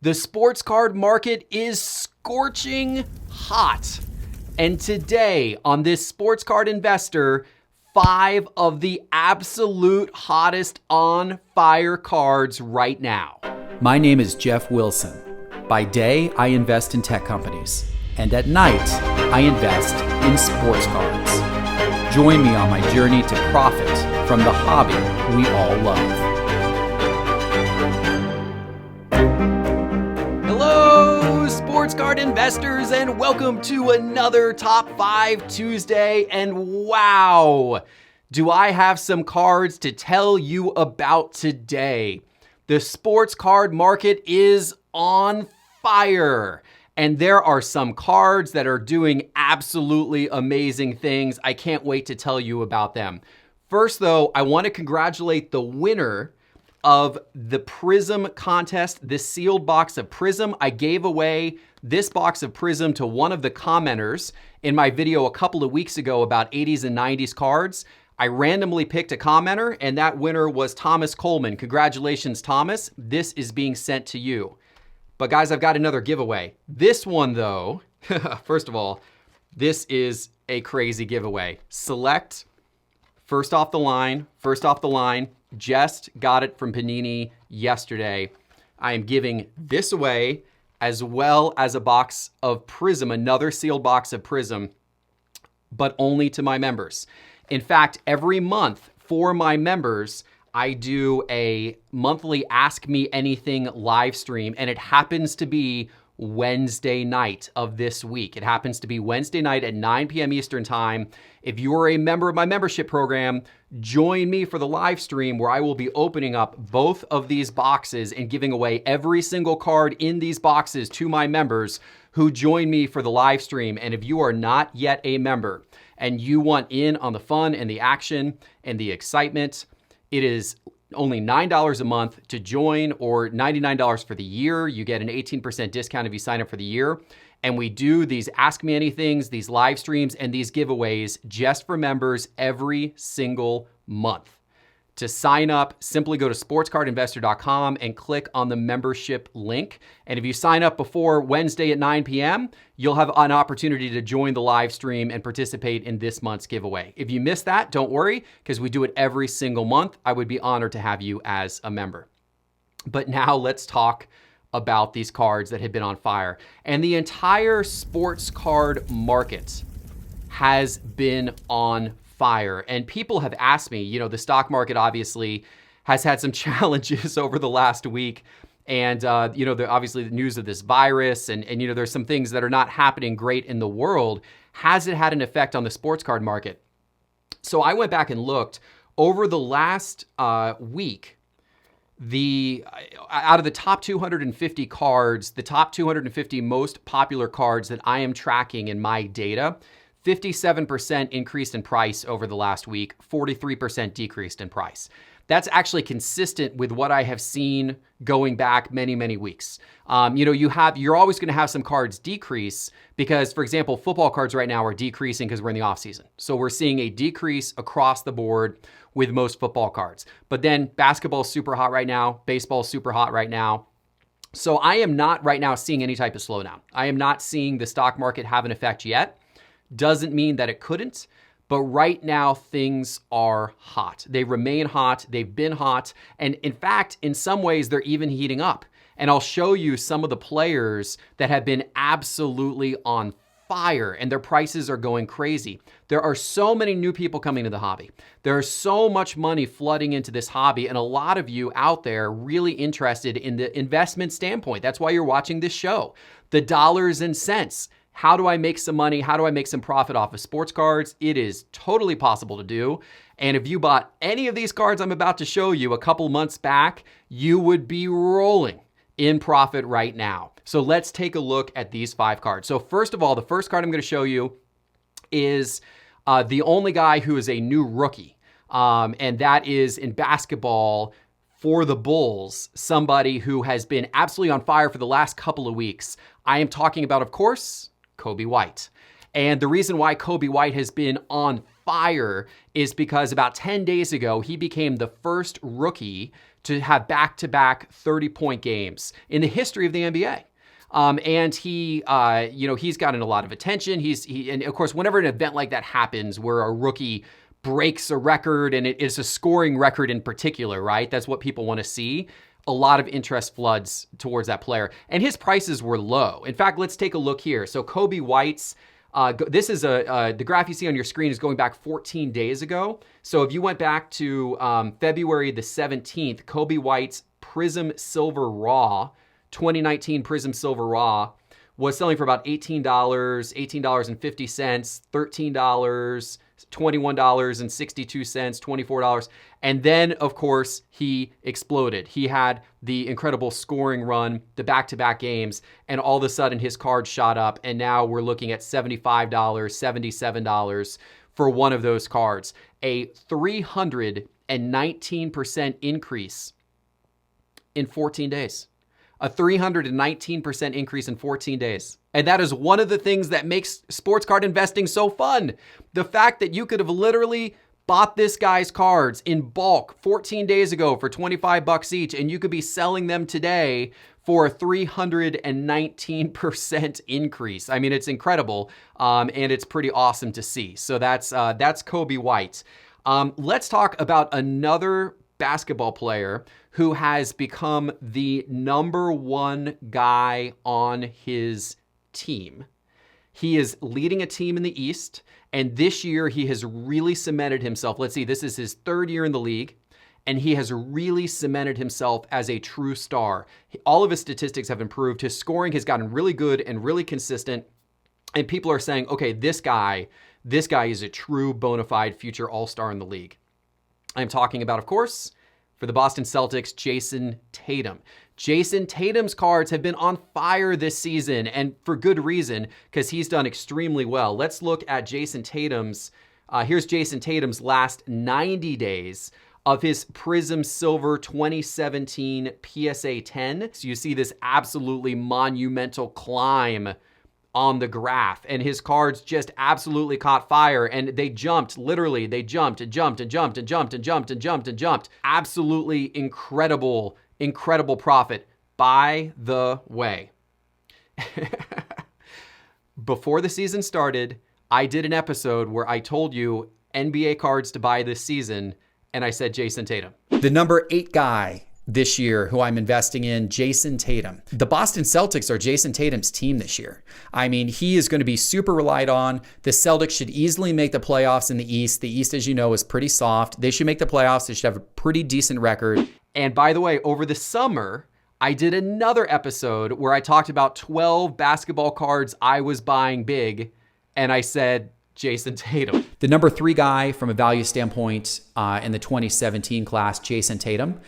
The sports card market is scorching hot. And today on this Sports Card Investor, 5 of the absolute hottest on fire cards right now. My name is Jeff Wilson. By day, I invest in tech companies. And at night, I invest in sports cards. Join me on my journey to profit from the hobby we all love. Hello, sports card investors, and welcome to another Top 5 Tuesday. And wow, do I have some cards to tell you about today. The sports card market is on fire. And there are some cards that are doing absolutely amazing things. I can't wait to tell you about them. First, though, I want to congratulate the winner of the Prism contest, this sealed box of Prism. I gave away this box of Prism to one of the commenters in my video a couple of weeks ago about 80s and 90s cards. I randomly picked a commenter, and that winner was Thomas Coleman. Congratulations, Thomas. This is being sent to you. But guys, I've got another giveaway. This one, though, first of all, this is a crazy giveaway. Select first off the line. Just got it from Panini yesterday. I am giving this away as well as a box of Prism, another sealed box of Prism, but only to my members. In fact, every month for my members, I do a monthly Ask Me Anything live stream, and it happens to be Wednesday night of this week. It happens to be Wednesday night at 9 p.m. Eastern Time. If you are a member of my membership program, join me for the live stream where I will be opening up both of these boxes and giving away every single card in these boxes to my members who join me for the live stream. And if you are not yet a member and you want in on the fun and the action and the excitement, it is only $9 a month to join, or $99 for the year. You get an 18% discount if you sign up for the year. And we do these Ask Me Anythings, these live streams, and these giveaways just for members every single month. To sign up, simply go to sportscardinvestor.com and click on the membership link. And if you sign up before Wednesday at 9 p.m., you'll have an opportunity to join the live stream and participate in this month's giveaway. If you miss that, don't worry, because we do it every single month. I would be honored to have you as a member. But now let's talk about these cards that have been on fire. And the entire sports card market has been on fire. And people have asked me, the stock market obviously has had some challenges over the last week. And, obviously the news of this virus and there's some things that are not happening great in the world. Has it had an effect on the sports card market? So I went back and looked over the last week. Out of the top 250 cards, the top 250 most popular cards that I am tracking in my data, 57% increased in price over the last week, 43% decreased in price. That's actually consistent with what I have seen going back many, many weeks. You're always going to have some cards decrease because, for example, football cards right now are decreasing because we're in the off season. So we're seeing a decrease across the board with most football cards. But then basketball's super hot right now. Baseball's super hot right now. So I am not right now seeing any type of slowdown. I am not seeing the stock market have an effect yet. Doesn't mean that it couldn't, but right now things are hot. They remain hot. They've been hot. And in fact, in some ways, they're even heating up. And I'll show you some of the players that have been absolutely on fire and their prices are going crazy. There are so many new people coming to the hobby. There's so much money flooding into this hobby, and a lot of you out there really interested in the investment standpoint. That's why you're watching this show. The dollars and cents. How do I make some money? How do I make some profit off of sports cards? It is totally possible to do. And if you bought any of these cards I'm about to show you a couple months back, you would be rolling in profit right now. So let's take a look at these 5 cards. So first of all, the first card I'm going to show you is the only guy who is a new rookie. And that is in basketball for the Bulls, somebody who has been absolutely on fire for the last couple of weeks. I am talking about, of course, Coby White. And the reason why Coby White has been on fire is because about 10 days ago, he became the first rookie to have back-to-back 30-point games in the history of the NBA. And he, he's gotten a lot of attention. And of course, whenever an event like that happens where a rookie breaks a record, and it is a scoring record in particular, right? That's what people want to see. A lot of interest floods towards that player. And his prices were low. In fact, let's take a look here. So Kobe White's, this is the graph you see on your screen is going back 14 days ago. So if you went back to February the 17th, Kobe White's Prism Silver Raw, 2019 Prism Silver Raw, was selling for about $18, $18.50, $13, $21.62, $24. And then, of course, he exploded. He had the incredible scoring run, the back-to-back games, and all of a sudden his card shot up. And now we're looking at $75, $77 for one of those cards. A 319% increase in 14 days. A 319% increase in 14 days. And that is one of the things that makes sports card investing so fun. The fact that you could have literally bought this guy's cards in bulk 14 days ago for $25 each, and you could be selling them today for a 319% increase. I mean, it's incredible, and it's pretty awesome to see. So that's Kobe White. Let's talk about another basketball player who has become the number one guy on his team. He is leading a team in the East, and this year he has really cemented himself. Let's see, this is his third year in the league, and he has really cemented himself as a true star. All of his statistics have improved. His scoring has gotten really good and really consistent, and people are saying, okay, this guy is a true bona fide future all-star in the league. I'm talking about, of course, for the Boston Celtics, Jason Tatum. Jason Tatum's cards have been on fire this season, and for good reason, because he's done extremely well. Let's look at Jason Tatum's, here's Jason Tatum's last 90 days of his Prism Silver 2017 PSA 10. So you see this absolutely monumental climb on the graph, and his cards just absolutely caught fire, and they jumped, literally, they jumped and jumped and jumped and jumped and jumped and jumped and jumped. Absolutely incredible, incredible profit. By the way, before the season started, I did an episode where I told you NBA cards to buy this season, and I said Jason Tatum. The number 8 guy this year who I'm investing in, Jason Tatum. The Boston Celtics are Jason Tatum's team this year. I mean, he is going to be super relied on. The Celtics should easily make the playoffs in the East. The East, as you know, is pretty soft. They should make the playoffs. They should have a pretty decent record. And by the way, over the summer, I did another episode where I talked about 12 basketball cards I was buying big, and I said Jason Tatum. The number 3 guy from a value standpoint in the 2017 class, Jason Tatum.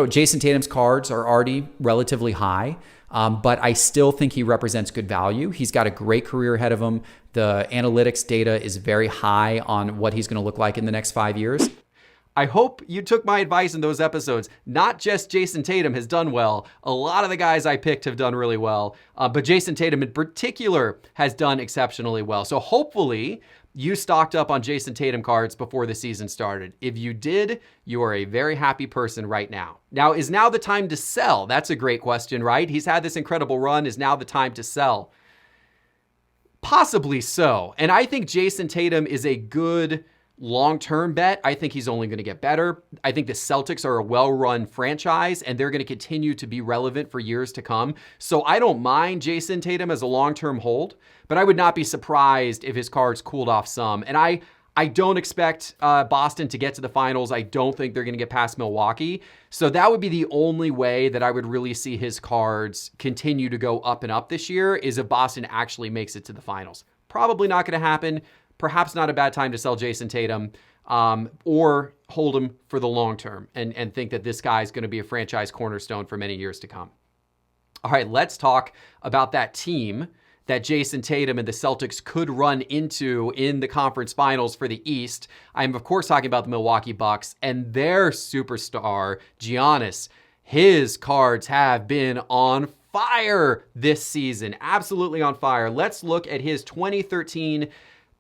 Jason Tatum's cards are already relatively high, but I still think he represents good value. He's got a great career ahead of him. The analytics data is very high on what he's going to look like in the next 5 years. I hope you took my advice in those episodes. Not just Jason Tatum has done well. A lot of the guys I picked have done really well, but Jason Tatum in particular has done exceptionally well. So hopefully you stocked up on Jason Tatum cards before the season started. If you did, you are a very happy person right now. Now, is now the time to sell? That's a great question, right? He's had this incredible run. Is now the time to sell? Possibly so. And I think Jason Tatum is a good long-term bet. I think he's only going to get better. I think the Celtics are a well-run franchise, and they're going to continue to be relevant for years to come. So I don't mind Jason Tatum as a long-term hold, but I would not be surprised if his cards cooled off some. And I don't expect Boston to get to the finals. I don't think they're going to get past Milwaukee. So that would be the only way that I would really see his cards continue to go up and up this year, is if Boston actually makes it to the finals. Probably not going to happen. Perhaps not a bad time to sell Jason Tatum, or hold him for the long term and think that this guy is going to be a franchise cornerstone for many years to come. All right, let's talk about that team that Jason Tatum and the Celtics could run into in the conference finals for the East. I'm, of course, talking about the Milwaukee Bucks and their superstar, Giannis. His cards have been on fire this season, absolutely on fire. Let's look at his 2013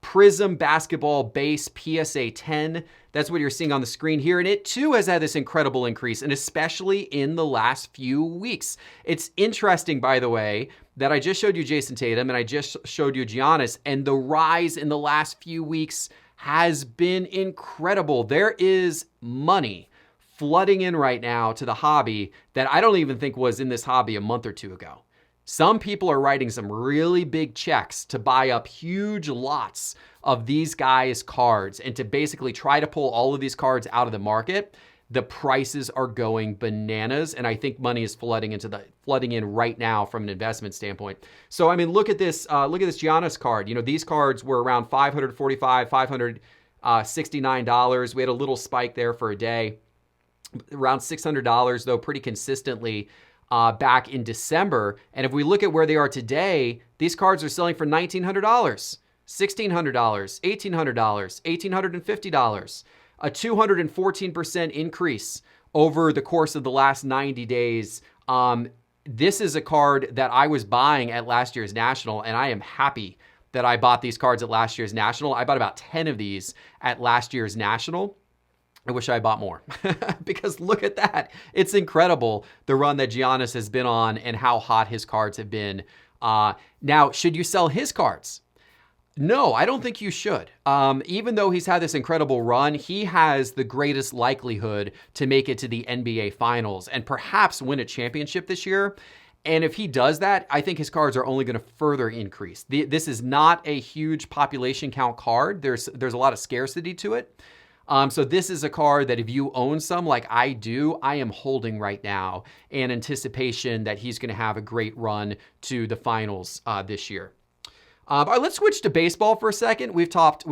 Prism Basketball Base PSA 10. That's what you're seeing on the screen here. And it too has had this incredible increase, and especially in the last few weeks. It's interesting, by the way, that I just showed you Jason Tatum and I just showed you Giannis, and the rise in the last few weeks has been incredible. There is money flooding in right now to the hobby that I don't even think was in this hobby a month or two ago. Some people are writing some really big checks to buy up huge lots of these guys' cards and to basically try to pull all of these cards out of the market. The prices are going bananas, and I think money is flooding in right now from an investment standpoint. So I mean, look at this Giannis card. You know, these cards were around $545, $569. We had a little spike there for a day, around $600 though, pretty consistently. Back in December. And if we look at where they are today, these cards are selling for $1,900, $1,600, $1,800, $1,850, a 214% increase over the course of the last 90 days. This is a card that I was buying at last year's National, and I am happy that I bought these cards at last year's National. I bought about 10 of these at last year's National. I wish I bought more because look at that. It's incredible the run that Giannis has been on and how hot his cards have been. Now, should you sell his cards? No, I don't think you should. Even though he's had this incredible run, he has the greatest likelihood to make it to the NBA Finals and perhaps win a championship this year. And if he does that, I think his cards are only going to further increase. This is not a huge population count card. There's a lot of scarcity to it. So this is a card that if you own some like I do, I am holding right now in anticipation that he's going to have a great run to the finals this year. All right, let's switch to baseball for a second. We've talked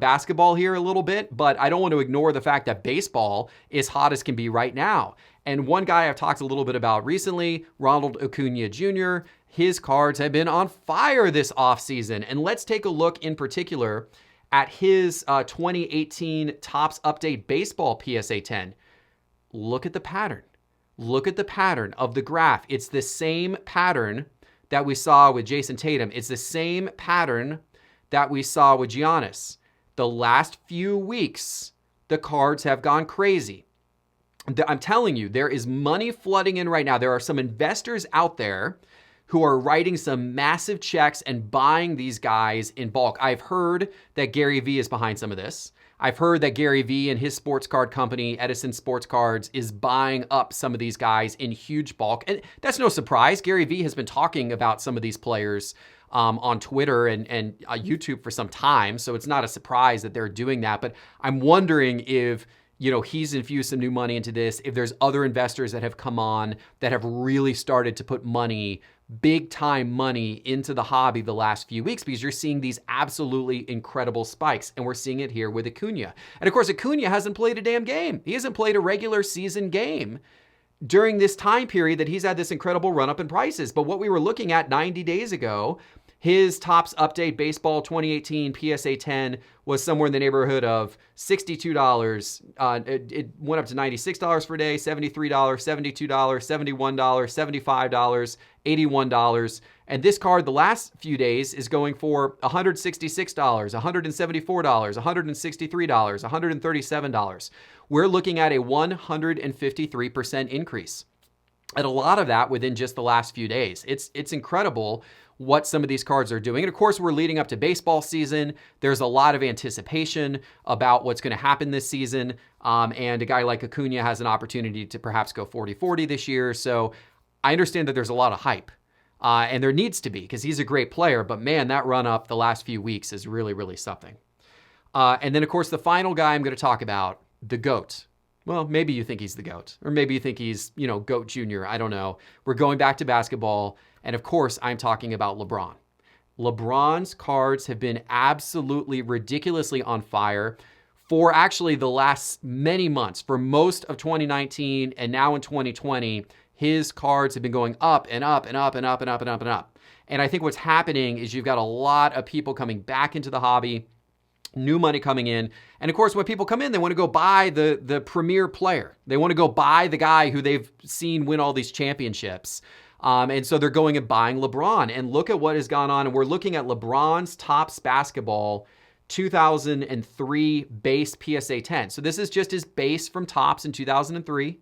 basketball here a little bit, but I don't want to ignore the fact that baseball is hot as can be right now. And one guy I've talked a little bit about recently, Ronald Cunha Jr., his cards have been on fire this offseason. And let's take a look in particular at his 2018 Topps Update Baseball PSA 10. Look at the pattern. Look at the pattern of the graph. It's the same pattern that we saw with Jason Tatum. It's the same pattern that we saw with Giannis. The last few weeks, the cards have gone crazy. I'm telling you, there is money flooding in right now. There are some investors out there who are writing some massive checks and buying these guys in bulk. I've heard that Gary Vee is behind some of this. I've heard that Gary Vee and his sports card company, Edison Sports Cards, is buying up some of these guys in huge bulk. And that's no surprise. Gary Vee has been talking about some of these players on Twitter and YouTube for some time. So it's not a surprise that they're doing that. But I'm wondering if he's infused some new money into this, if there's other investors that have come on that have really started to put money, big time money into the hobby the last few weeks, because you're seeing these absolutely incredible spikes. And we're seeing it here with Cunha. And of course, Cunha hasn't played a damn game. He hasn't played a regular season game during this time period that he's had this incredible run up in prices. But what we were looking at 90 days ago, his Topps Update Baseball 2018 PSA 10 was somewhere in the neighborhood of $62. It went up to $96 per day, $73, $72, $71, $75, $81. And this card the last few days is going for $166, $174, $163, $137. We're looking at a 153% increase. And a lot of that within just the last few days. It's incredible what some of these cards are doing. And of course, we're leading up to baseball season. There's a lot of anticipation about what's going to happen this season. And a guy like Cunha has an opportunity to perhaps go 40-40 this year. So I understand that there's a lot of hype. And there needs to be, because he's a great player. But man, that run up the last few weeks is really, really something. And then, of course, the final guy I'm going to talk about, the GOAT. Well, maybe you think he's the GOAT, or maybe you think he's, GOAT Jr. I don't know. We're going back to basketball. And of course, I'm talking about LeBron. LeBron's cards have been absolutely ridiculously on fire for actually the last many months. For most of 2019 and now in 2020, his cards have been going up and up and up and up and up and up and up. And I think what's happening is you've got a lot of people coming back into the hobby, new money coming in. And of course, when people come in, they want to go buy the premier player. They want to go buy the guy who they've seen win all these championships. And so they're going and buying LeBron. And look at what has gone on. And we're looking at LeBron's Topps Basketball 2003 base PSA 10. So this is just his base from Topps in 2003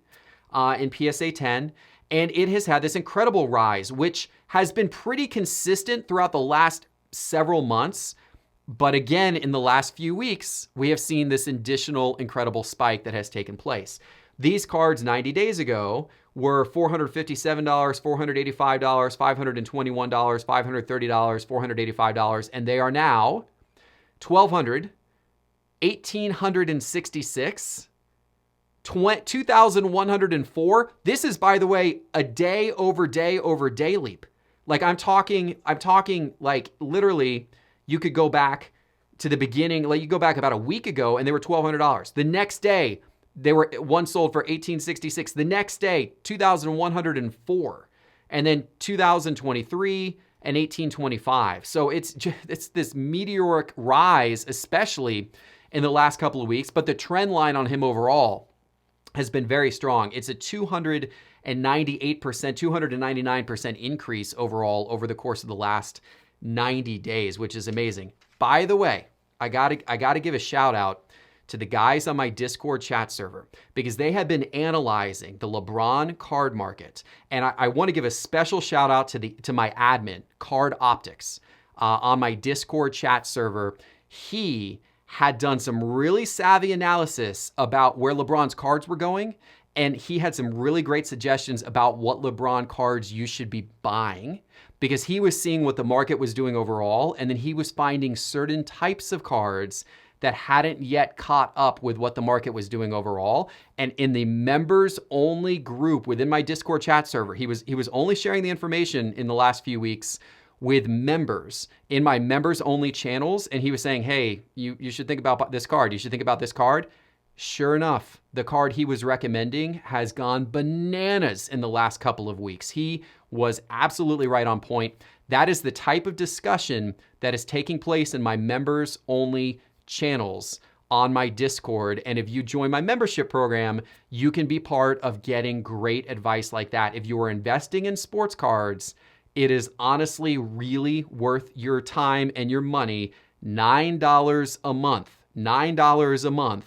in PSA 10. And it has had this incredible rise, which has been pretty consistent throughout the last several months. But again, in the last few weeks, we have seen this additional incredible spike that has taken place. These cards 90 days ago were $457, $485, $521, $530, $485, and they are now $1,200, $1,866, $2,104. This is, by the way, a day over day leap. Like I'm talking like literally you could go back to the beginning, like you go back about a week ago and they were $1,200. The next day, one sold for $1,866. The next day, $2,104. And then 2023 and $1,825. So it's this meteoric rise, especially in the last couple of weeks. But the trend line on him overall has been very strong. It's a 298%, 299% increase overall over the course of the last 90 days, which is amazing. By the way, I gotta give a shout out to the guys on my Discord chat server because they have been analyzing the LeBron card market. And I want to give a special shout out to my admin, Card Optics, on my Discord chat server. He had done some really savvy analysis about where LeBron's cards were going. And he had some really great suggestions about what LeBron cards you should be buying because he was seeing what the market was doing overall. And then he was finding certain types of cards that hadn't yet caught up with what the market was doing overall. And in the members only group within my Discord chat server, he was only sharing the information in the last few weeks with members in my members only channels. And he was saying, hey, you should think about this card. You should think about this card. Sure enough, the card he was recommending has gone bananas in the last couple of weeks. He was absolutely right on point. That is the type of discussion that is taking place in my members only channels on my Discord. And if you join my membership program, you can be part of getting great advice like that. If you are investing in sports cards, it is honestly really worth your time and your money. $9 a month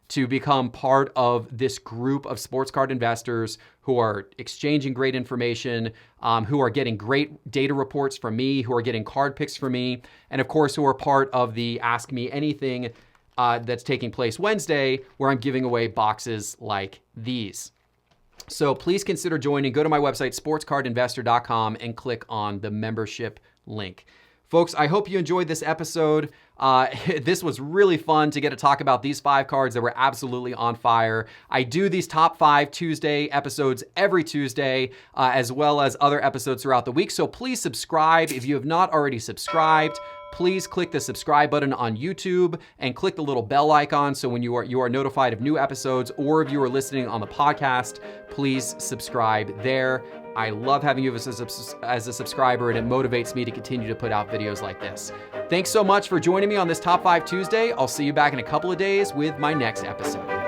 to become part of this group of sports card investors who are exchanging great information, who are getting great data reports from me, who are getting card picks from me, and of course, who are part of the Ask Me Anything that's taking place Wednesday, where I'm giving away boxes like these. So please consider joining. Go to my website, sportscardinvestor.com, and click on the membership link. Folks, I hope you enjoyed this episode. This was really fun to get to talk about these 5 cards that were absolutely on fire. I do these top 5 Tuesday episodes every Tuesday, as well as other episodes throughout the week. So please subscribe. If you have not already subscribed, please click the subscribe button on YouTube and click the little bell icon so when you are notified of new episodes, or if you are listening on the podcast, please subscribe there. I love having you as a subscriber, and it motivates me to continue to put out videos like this. Thanks so much for joining me on this Top 5 Tuesday. I'll see you back in a couple of days with my next episode.